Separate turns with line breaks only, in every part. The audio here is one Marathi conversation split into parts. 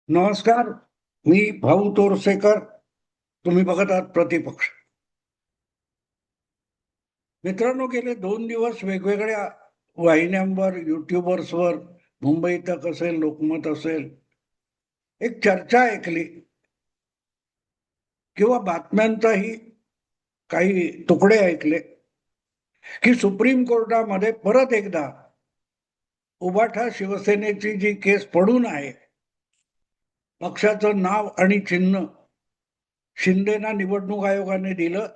नमस्कार. मी भाऊ तोरसेकर. तुम्ही बघत आहात प्रतिपक्ष. मित्रांनो, गेले 2 दिवस वेगवेगळ्या वाहिन्यांवर, युट्यूबर्सवर, मुंबई तक असेल, लोकमत असेल, एक चर्चा ऐकली किंवा बातम्यांचाही काही तुकडे ऐकले की सुप्रीम कोर्टामध्ये परत एकदा उबाठा शिवसेनेची जी केस पडून आहे, पक्षाचं नाव आणि चिन्ह शिंदेना निवडणूक आयोगाने दिलं,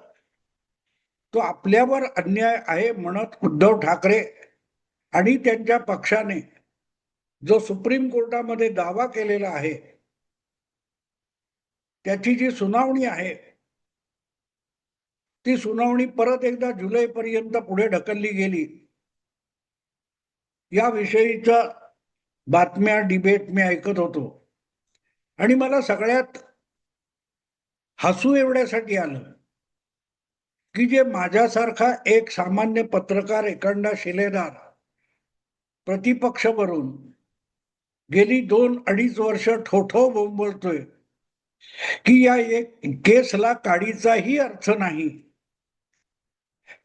तो आपल्यावर अन्याय आहे म्हणत उद्धव ठाकरे आणि त्यांच्या पक्षाने जो सुप्रीम कोर्टामध्ये दावा केलेला आहे, त्याची जी सुनावणी आहे, ती सुनावणी परत एकदा जुलैपर्यंत पुढे ढकलली गेली. याविषयीच्या बातम्या, डिबेट मी ऐकत होतो आणि मला सगळ्यात हसू एवढ्यासाठी आलं की जे माझ्यासारखा एक सामान्य पत्रकार, एखादा शिलेदार प्रतिपक्ष वरून गेली 2-2.5 वर्ष ठोठो बोंबलतोय की या एक केसला काडीचाही अर्थ नाही,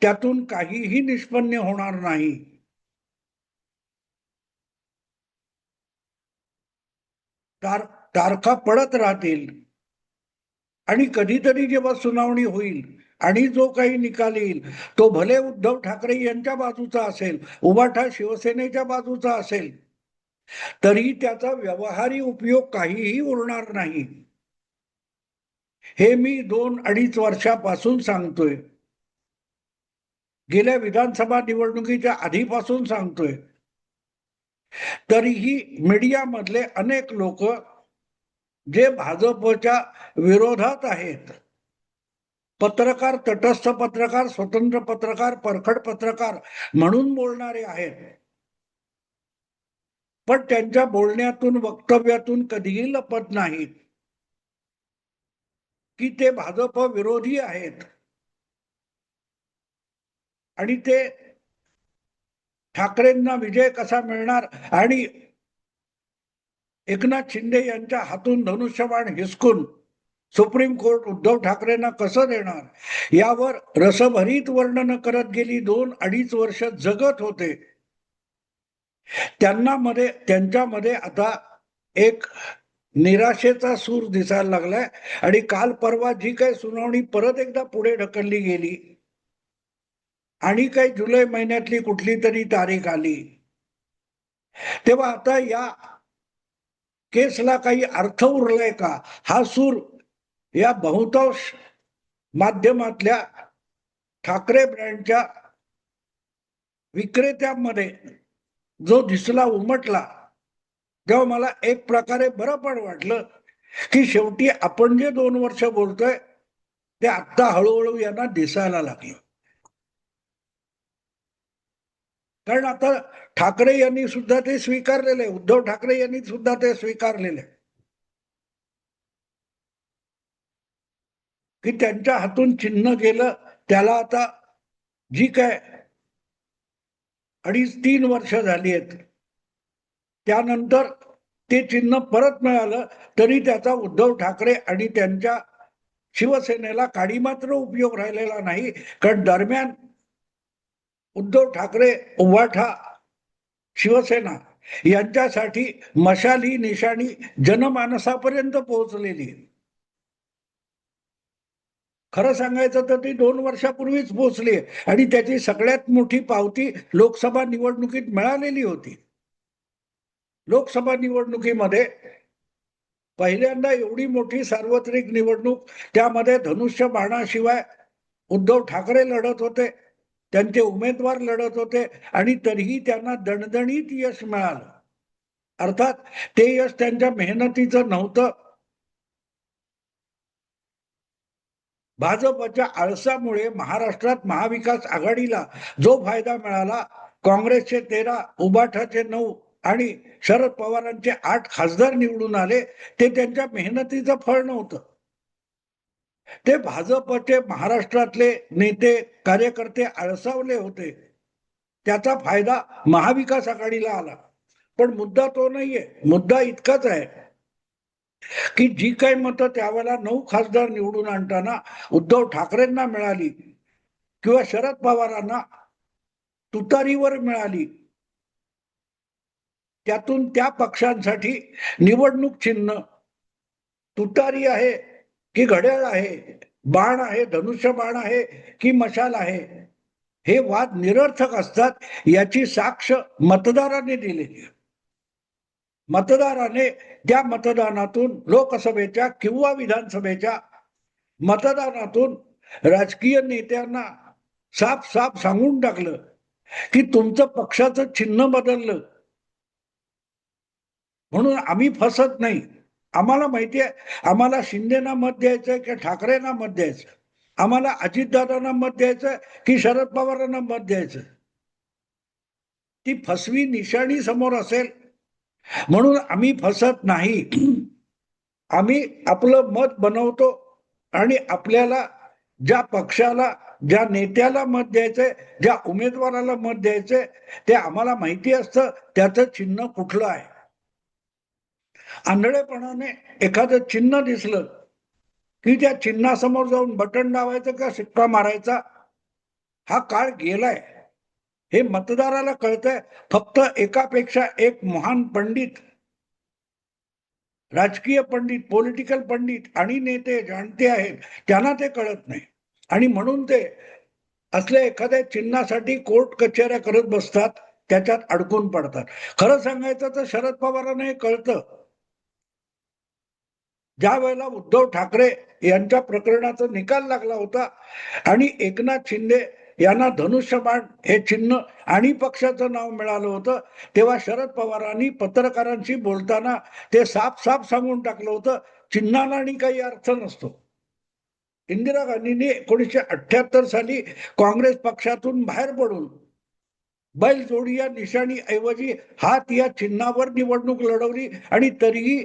त्यातून काहीही निष्पन्न होणार नाही, तारखा पडत राहतील आणि कधीतरी जेव्हा सुनावणी होईल आणि जो काही निकाल येईल तो भले उद्धव ठाकरे यांच्या बाजूचा असेल, उबाठा शिवसेनेच्या बाजूचा असेल, तरी त्याचा व्यवहारी उपयोग काहीही उरणार नाही. हे मी 2-2.5 वर्षापासून सांगतोय. गेल्या विधानसभा निवडणुकीच्या आधीपासून सांगतोय. तरीही मीडियामधले अनेक लोक जे भाजपच्या विरोधात आहेत, पत्रकार, तटस्थ पत्रकार, स्वतंत्र पत्रकार, परखड पत्रकार म्हणून बोलणारे आहेत, पण त्यांच्या बोलण्यातून, वक्तव्यातून कधीही लपत नाहीत की ते भाजप विरोधी आहेत आणि ते ठाकरेंना विजय कसा मिळणार आणि एकनाथ शिंदे यांच्या हातून धनुष्यबाण हिसकून सुप्रीम कोर्ट उद्धव ठाकरेंना कसं देणार, यावर रसभरीत वर्णन करत गेली 2-2.5 वर्ष जगत होते. त्यांच्यामध्ये आता एक निराशेचा सूर दिसायला लागलाय आणि काल परवा जी काही सुनावणी परत एकदा पुढे ढकलली गेली आणि काही जुलै महिन्यातली कुठली तरी तारीख आली, तेव्हा आता या केसला काही अर्थ उरलाय का, हा सूर या बहुतांश माध्यमातल्या ठाकरे ब्रँडच्या विक्रेत्यांमध्ये जो दिसला, उमटला, तेव्हा मला एक प्रकारे बरं पण वाटलं की शेवटी आपण जे 2 वर्ष बोलतोय ते आता हळूहळू यांना दिसायला लागलं. कारण आता ठाकरे यांनी सुद्धा ते स्वीकारलेले, उद्धव ठाकरे यांनी सुद्धा ते स्वीकारलेले की त्यांच्या हातून चिन्ह गेलं, त्याला आता जी काय 2.5-3 वर्ष झाली आहेत, त्यानंतर ते चिन्ह परत मिळालं तरी त्याचा उद्धव ठाकरे आणि त्यांच्या शिवसेनेला काडी मात्र उपयोग राहिलेला नाही. कारण दरम्यान उद्धव ठाकरे, उभाठा, शिवसेना यांच्यासाठी मशाल ही निशाणी जनमानसापर्यंत पोहोचलेली. खरं सांगायचं तर ती 2 वर्षापूर्वीच पोहोचली आणि त्याची सगळ्यात मोठी पावती लोकसभा निवडणुकीत मिळालेली होती. लोकसभा निवडणुकीमध्ये पहिल्यांदा एवढी मोठी सार्वत्रिक निवडणूक, त्यामध्ये धनुष्य बाणाशिवाय उद्धव ठाकरे लढत होते, त्यांचे उमेदवार लढत होते आणि तरीही त्यांना दणदणीत यश मिळालं. अर्थात ते यश त्यांच्या मेहनतीचं नव्हतं, भाजपच्या आळसामुळे महाराष्ट्रात महाविकास आघाडीला जो फायदा मिळाला, काँग्रेसचे 13, उबाठाचे 9 आणि शरद पवारांचे 8 खासदार निवडून आले, ते त्यांच्या मेहनतीचं फळ नव्हतं. ते भाजपचे महाराष्ट्रातले नेते, कार्यकर्ते आळसावले होते, त्याचा फायदा महाविकास आघाडीला आला. पण मुद्दा तो नाहीये. मुद्दा इतकाच आहे की जी काही मतं त्यावेळेला 9 खासदार निवडून आणताना उद्धव ठाकरेंना मिळाली किंवा शरद पवारांना तुतारीवर मिळाली, त्यातून त्या पक्षांसाठी निवडणूक चिन्ह तुतारी आहे की घड्याळ आहे, बाण आहे, धनुष्य बाण आहे की मशाल आहे, हे वाद निरर्थक असतात याची साक्ष मतदाराने दिलेली आहे. मतदाराने त्या मतदानातून लोकसभेच्या किंवा विधानसभेच्या मतदानातून राजकीय नेत्यांना साफ साफ सांगून टाकलं की तुमचं पक्षाचं चिन्ह बदललं म्हणून आम्ही फसत नाही. आम्हाला माहिती आहे आम्हाला शिंदेना मत द्यायचंय की ठाकरेंना मत द्यायचं, आम्हाला अजितदादांना मत द्यायचं की शरद पवारांना मत द्यायचं. ती फसवी निशाणी समोर असेल म्हणून आम्ही फसत नाही. आम्ही आपलं मत बनवतो आणि आपल्याला ज्या पक्षाला ज्या नेत्याला मत द्यायचंय, ज्या उमेदवाराला मत द्यायचंय ते आम्हाला माहिती असतं त्याचं चिन्ह कुठलं आहे. आंधळेपणाने एखादं चिन्ह दिसलं की त्या चिन्हासमोर जाऊन बटन दाबायचं का शिक्का मारायचा हा काळ गेलाय. हे मतदाराला कळतंय. फक्त एकापेक्षा एक महान पंडित, राजकीय पंडित, पॉलिटिकल पंडित आणि नेते जाणते आहेत त्यांना ते कळत नाही आणि म्हणून ते असल्या एखाद्या चिन्हासाठी कोर्ट कचेऱ्या करत बसतात, त्याच्यात अडकून पडतात. खरं सांगायचं तर शरद पवारांना हे कळतं. ज्या वेळेला उद्धव ठाकरे यांच्या प्रकरणाचा निकाल लागला होता आणि एकनाथ शिंदे यांना धनुष्यबाण हे चिन्ह आणि पक्षाचं नाव मिळालं होतं, तेव्हा शरद पवारांनी पत्रकारांशी बोलताना ते साफ साफ सांगून टाकलं होतं चिन्हाला आणि काही अर्थ नसतो. इंदिरा गांधींनी 1978 साली काँग्रेस पक्षातून बाहेर पडून बैलजोडी या निशाणी ऐवजी हात या चिन्हावर निवडणूक लढवली आणि तरीही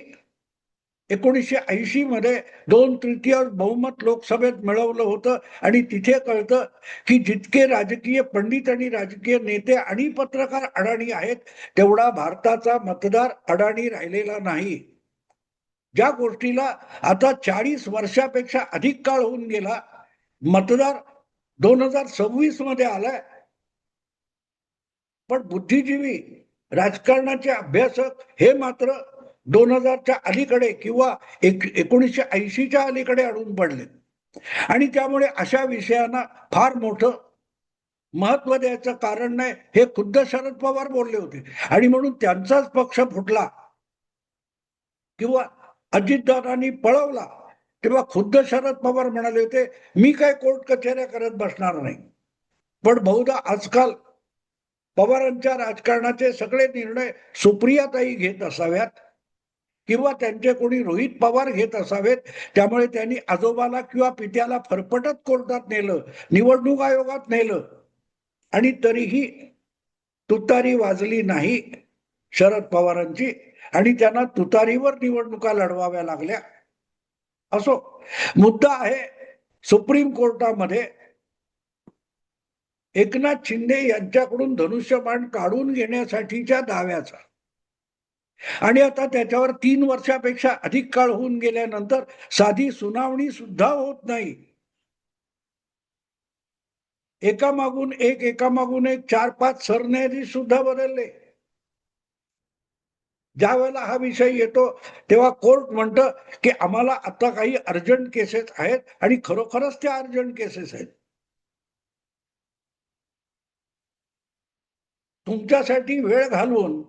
1980 मध्ये 2/3 बहुमत लोकसभेत मिळवलं होतं. आणि तिथे कळतं की जितके राजकीय पंडित आणि राजकीय नेते आणि पत्रकार अडाणी आहेत तेवढा भारताचा मतदार अडाणी राहिलेला नाही. ज्या गोष्टीला आता 40 वर्षापेक्षा अधिक काळ होऊन गेला, मतदार 2026 मध्ये आलाय, पण बुद्धिजीवी राजकारणाचे अभ्यासक हे मात्र 2000च्या अलीकडे किंवा 1980च्या अलीकडे अडून पडले आणि त्यामुळे अशा विषयांना फार मोठं महत्व द्यायचं कारण नाही हे खुद्द शरद पवार बोलले होते. आणि म्हणून त्यांचाच पक्ष फुटला किंवा अजितदादांनी पळवला तेव्हा खुद्द शरद पवार म्हणाले होते मी काय कोर्ट कचेऱ्या करत बसणार नाही. पण बहुधा आजकाल पवारांच्या राजकारणाचे सगळे निर्णय सुप्रियाताई घेत असाव्यात किंवा त्यांचे कोणी रोहित पवार घेत असावेत. त्यामुळे त्यांनी आजोबाला किंवा पित्याला फरफटत कोर्टात नेलं, निवडणूक आयोगात नेलं आणि तरीही तुतारी वाजली नाही शरद पवारांची आणि त्यांना तुतारीवर निवडणुका लढवाव्या लागल्या. असो, मुद्दा आहे सुप्रीम कोर्टामध्ये एकनाथ शिंदे यांच्याकडून धनुष्यबाण काढून घेण्यासाठीच्या दाव्याचा. आणि आता त्याच्यावर 3 वर्षापेक्षा अधिक काळ होऊन गेल्यानंतर साधी सुनावणी सुद्धा होत नाही. एकामागून एक 4-5 सरन्यायाधीश सुद्धा बदलले. ज्या वेळेला हा विषय येतो तेव्हा कोर्ट म्हणतं की आम्हाला आता काही अर्जंट केसेस आहेत आणि खरोखरच त्या अर्जंट केसेस आहेत. तुमच्यासाठी वेळ घालवून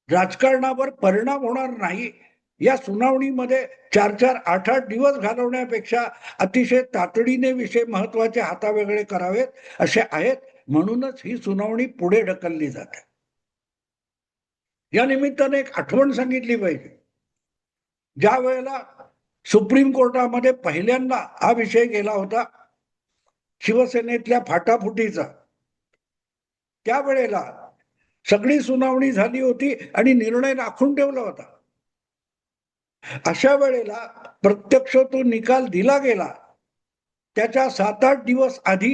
राजकारणावर परिणाम होणार नाही या सुनावणीमध्ये 4-4, 8-8 दिवस घालवण्यापेक्षा अतिशय तातडीने विषय महत्वाचे हातावेगळे करावेत असे आहेत. म्हणूनच ही सुनावणी पुढे ढकलली जाते. या निमित्ताने एक आठवण सांगितली पाहिजे. ज्या वेळेला सुप्रीम कोर्टामध्ये पहिल्यांदा हा विषय गेला होता शिवसेनेतल्या फाटाफुटीचा, त्यावेळेला सगळी सुनावणी झाली होती आणि निर्णय राखून ठेवला होता. अशा वेळेला प्रत्यक्ष तो निकाल दिला गेला. त्याच्या 7-8 दिवस आधी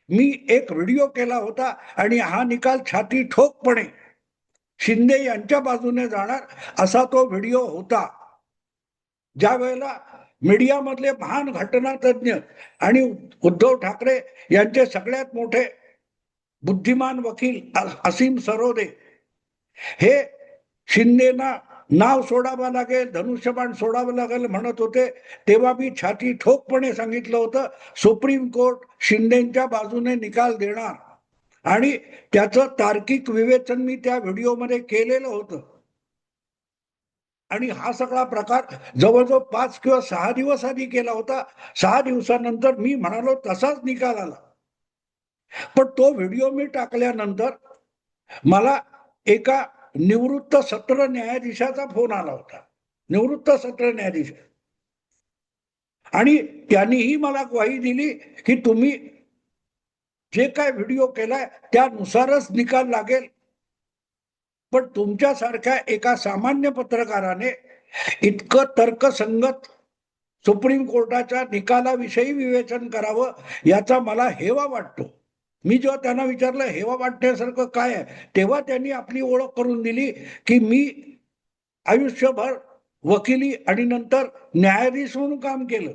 मी एक व्हिडिओ केला होता आणि हा निकाल छाती ठोकपणे शिंदे यांच्या बाजूने जाणार असा तो व्हिडिओ होता. ज्या वेळेला मीडियामधले महान घटनातज्ञ आणि उद्धव ठाकरे यांचे सगळ्यात मोठे बुद्धिमान वकील असीम सरोदे हे शिंदेना नाव सोडावं लागेल, धनुष्यबाण सोडावं लागेल म्हणत होते, तेव्हा मी छाती ठोकपणे सांगितलं होतं सुप्रीम कोर्ट शिंदेच्या बाजूने निकाल देणार आणि त्याचं तार्किक विवेचन मी त्या व्हिडिओमध्ये केलेलं होतं. आणि हा सगळा प्रकार जवळजवळ 5 किंवा 6 दिवस आधी केला होता. 6 दिवसानंतर मी म्हणालो तसाच निकाल आला. पण तो व्हिडिओ मी टाकल्यानंतर मला एका निवृत्त सत्र न्यायाधीशाचा फोन आला होता. निवृत्त सत्र न्यायाधीश, आणि त्यांनीही मला ग्वाही दिली की तुम्ही जे काय व्हिडिओ केलाय त्यानुसारच निकाल लागेल. पण तुमच्यासारख्या एका सामान्य पत्रकाराने इतकं तर्कसंगत सुप्रीम कोर्टाच्या निकालाविषयी विवेचन करावं याचा मला हेवा वाटतो. मी जेव्हा त्यांना विचारलं हेवा वाटण्यासारखं काय आहे, तेव्हा त्यांनी आपली ओळख करून दिली की मी आयुष्यभर वकिली आणि नंतर न्यायाधीश म्हणून काम केलं.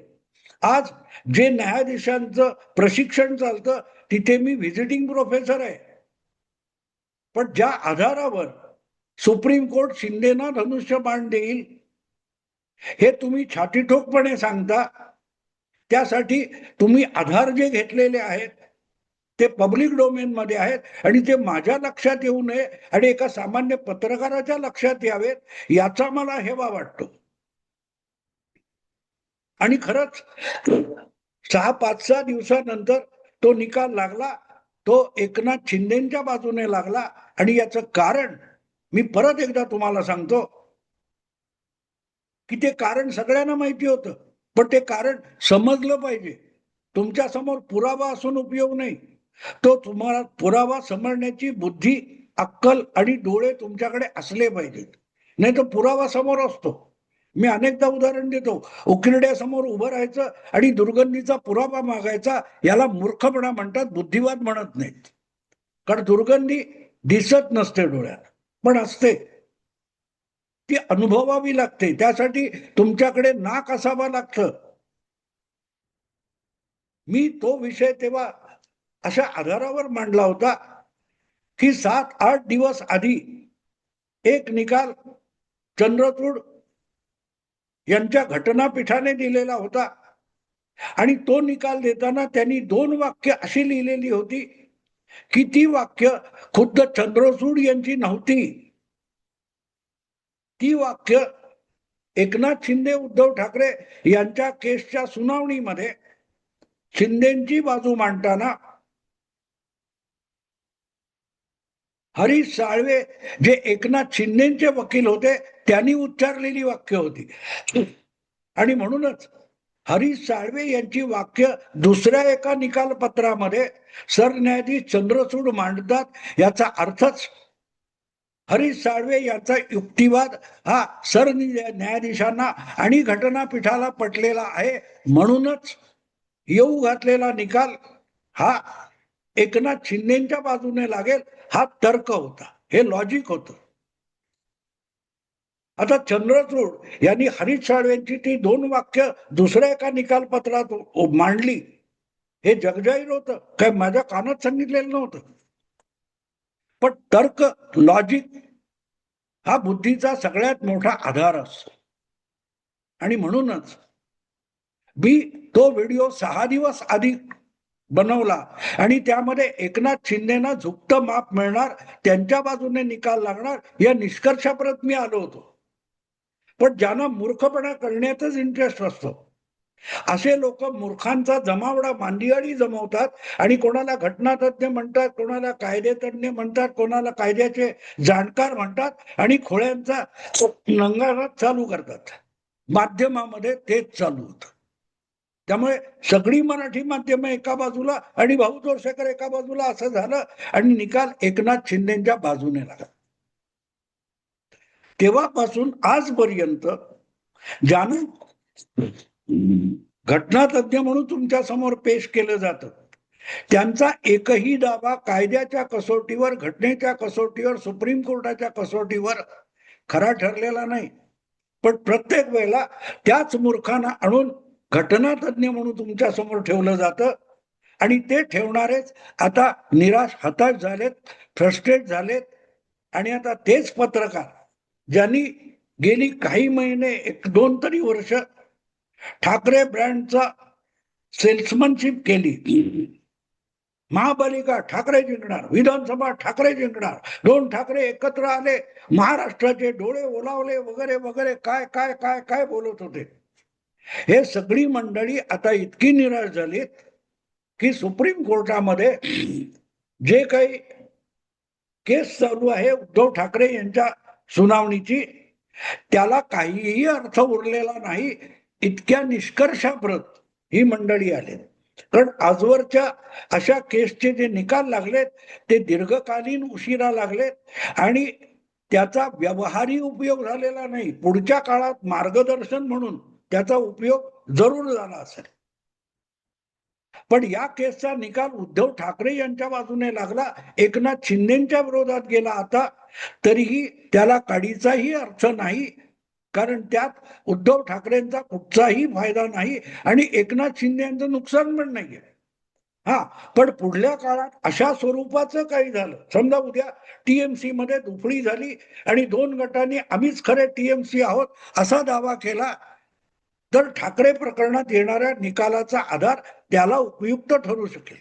आज जे न्यायाधीशांचं प्रशिक्षण चालतं तिथे मी व्हिजिटिंग प्रोफेसर आहे. पण ज्या आधारावर सुप्रीम कोर्ट शिंदेना धनुष्यबाण देईल हे तुम्ही छातीठोकपणे सांगता, त्यासाठी तुम्ही आधार जे घेतलेले आहेत ते पब्लिक डोमेन मध्ये आहेत आणि ते माझ्या लक्षात येऊ नये आणि एका सामान्य पत्रकाराच्या लक्षात यावेत याचा मला हेवा वाटतो. आणि खरंच 6-5 दिवसानंतर तो निकाल लागला. तो एकनाथ शिंदेच्या बाजूने लागला आणि याचं कारण मी परत एकदा तुम्हाला सांगतो की ते कारण सगळ्यांना माहिती होतं, पण ते कारण समजलं पाहिजे. तुमच्या समोर पुरावा असून उपयोग नाही. तो तुम्हाला पुरावा समजण्याची बुद्धी, अक्कल आणि डोळे तुमच्याकडे असले पाहिजेत. नाही तर पुरावा समोर असतो. मी अनेकदा उदाहरण देतो, उकिरड्यासमोर उभं राहायचं आणि दुर्गंधीचा पुरावा मागायचा, याला मूर्खपणा म्हणतात, बुद्धिवाद म्हणत नाहीत. कारण दुर्गंधी दिसत नसते डोळ्यात, पण असते. ती अनुभवावी लागते. त्यासाठी तुमच्याकडे नाक असावं लागतं. मी तो विषय तेव्हा अशा आधारावर मांडला होता की 7-8 दिवस आधी एक निकाल चंद्रचूड यांच्या घटनापीठाने दिलेला होता आणि तो निकाल देताना त्यांनी 2 वाक्य अशी लिहिलेली होती की ती वाक्य खुद्द चंद्रचूड यांची नव्हती. ती वाक्य एकनाथ शिंदे, उद्धव ठाकरे यांच्या केसच्या सुनावणीमध्ये शिंदेची बाजू मांडताना हरीश साळवे जे एकनाथ शिंदेचे वकील होते त्यांनी उच्चारलेली वाक्य होती. आणि म्हणूनच हरीश साळवे यांची वाक्य दुसऱ्या एका निकालपत्रामध्ये सरन्यायाधीश चंद्रचूड मांडतात याचा अर्थच हरीश साळवे यांचा युक्तिवाद हा सरन्यायाधीशांना आणि घटनापीठाला पटलेला आहे. म्हणूनच येऊ घातलेला निकाल हा एकनाथ शिंदेच्या बाजूने लागेल हा तर्क होता, हे लॉजिक होतं. आता चंद्रचूड यांनी हरीश साळवेंची ती 2 वाक्य दुसऱ्या एका निकालपत्रात मांडली, हे जगजाहीर होतं, काय माझ्या कानात सांगितलेलं नव्हतं. पण तर्क, लॉजिक हा बुद्धीचा सगळ्यात मोठा आधार असतो. आणि म्हणूनच मी तो व्हिडिओ 6 दिवस आधी बनवला आणि त्यामध्ये एकनाथ शिंदेना झुकतं माप मिळणार, त्यांच्या बाजूने निकाल लागणार या निष्कर्षापर्यंत मी आलो होतो. पण ज्यांना मूर्खपणा करण्यातच इंटरेस्ट असतो असे लोक मूर्खांचा जमावडा मांदियाळी जमवतात आणि कोणाला घटनातज्ञ म्हणतात, कोणाला कायदेतज्ञ म्हणतात, कोणाला कायद्याचे जाणकार म्हणतात आणि खोळ्यांचा नंगारात चालू करतात. माध्यमामध्ये तेच चालू होतं. त्यामुळे सगळी मराठी माध्यम एका बाजूला आणि भाऊ तोरसेकर एका बाजूला असं झालं आणि निकाल एकनाथ शिंदेच्या बाजूने लागला. तेव्हापासून आजपर्यंत ज्यानं घटनातज्ञ म्हणून तुमच्या समोर पेश केलं जातं त्यांचा एकही दावा कायद्याच्या कसोटीवर, घटनेच्या कसोटीवर, सुप्रीम कोर्टाच्या कसोटीवर खरा ठरलेला नाही. पण प्रत्येक वेळेला त्याच मूर्खांना आणून घटनातज्ञ म्हणून तुमच्या समोर ठेवलं जातं आणि ते ठेवणारेच आता निराश, हताश झालेत, फ्रस्ट्रेट झालेत. आणि आता तेच पत्रकार ज्यांनी गेली काही महिने, 1-2 तरी वर्ष ठाकरे ब्रँडचा सेल्समनशिप केली. महापालिका ठाकरे जिंकणार, विधानसभा ठाकरे जिंकणार, 2 ठाकरे एकत्र आले, महाराष्ट्राचे डोळे ओलावले वगैरे वगैरे, काय काय काय काय बोलत होते. हे सगळी मंडळी आता इतकी निराश झालीत की सुप्रीम कोर्टामध्ये जे काही केस चालू आहे उद्धव ठाकरे यांच्या सुनावणीची, त्याला काहीही अर्थ उरलेला नाही. इतक्या निष्कर्षाप्रत ही मंडळी आले. कारण आजवरच्या अशा केसचे जे निकाल लागलेत ते दीर्घकालीन उशिरा लागलेत आणि त्याचा व्यवहारी उपयोग झालेला नाही. पुढच्या काळात मार्गदर्शन म्हणून त्याचा उपयोग जरूर झाला असेल. पण या केसचा निकाल उद्धव ठाकरे यांच्या बाजूने लागला, एकनाथ शिंदेच्या विरोधात गेला आता, तरीही त्याला काडीचाही अर्थ नाही. कारण त्यात उद्धव ठाकरेंचा कुठचाही फायदा नाही आणि एकनाथ शिंदे यांचं नुकसान पण नाहीये. हा, पण पुढल्या काळात अशा स्वरूपाचं काही झालं, समजा उद्या टीएमसी मध्ये दुफळी झाली आणि 2 गटांनी आम्हीच खरे टीएमसी आहोत असा दावा केला, तर ठाकरे प्रकरणात येणाऱ्या निकालाचा आधार त्याला उपयुक्त ठरू शकेल.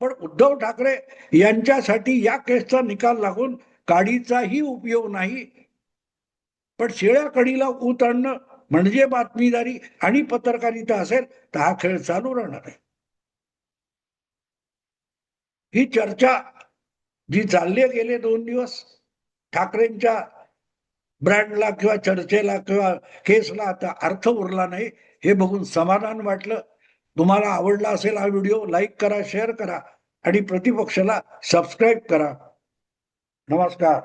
पण उद्धव ठाकरे यांच्यासाठी या केसचा निकाल लागून काडीचाही उपयोग नाही. पण शेळ्या कढीला ऊत आणणं म्हणजे बातमीदारी आणि पत्रकारिता असेल तर हा खेळ चालू राहणार आहे. ही चर्चा जी चालली गेले 2 दिवस, ठाकरेंच्या ब्रँडला किंवा चर्चेला किंवा केसला आता अर्थ उरला नाही, हे बघून समाधान वाटलं. तुम्हाला आवडला असेल हा व्हिडिओ, लाईक करा, शेअर करा आणि प्रतिपक्षाला सबस्क्राईब करा. नमस्कार.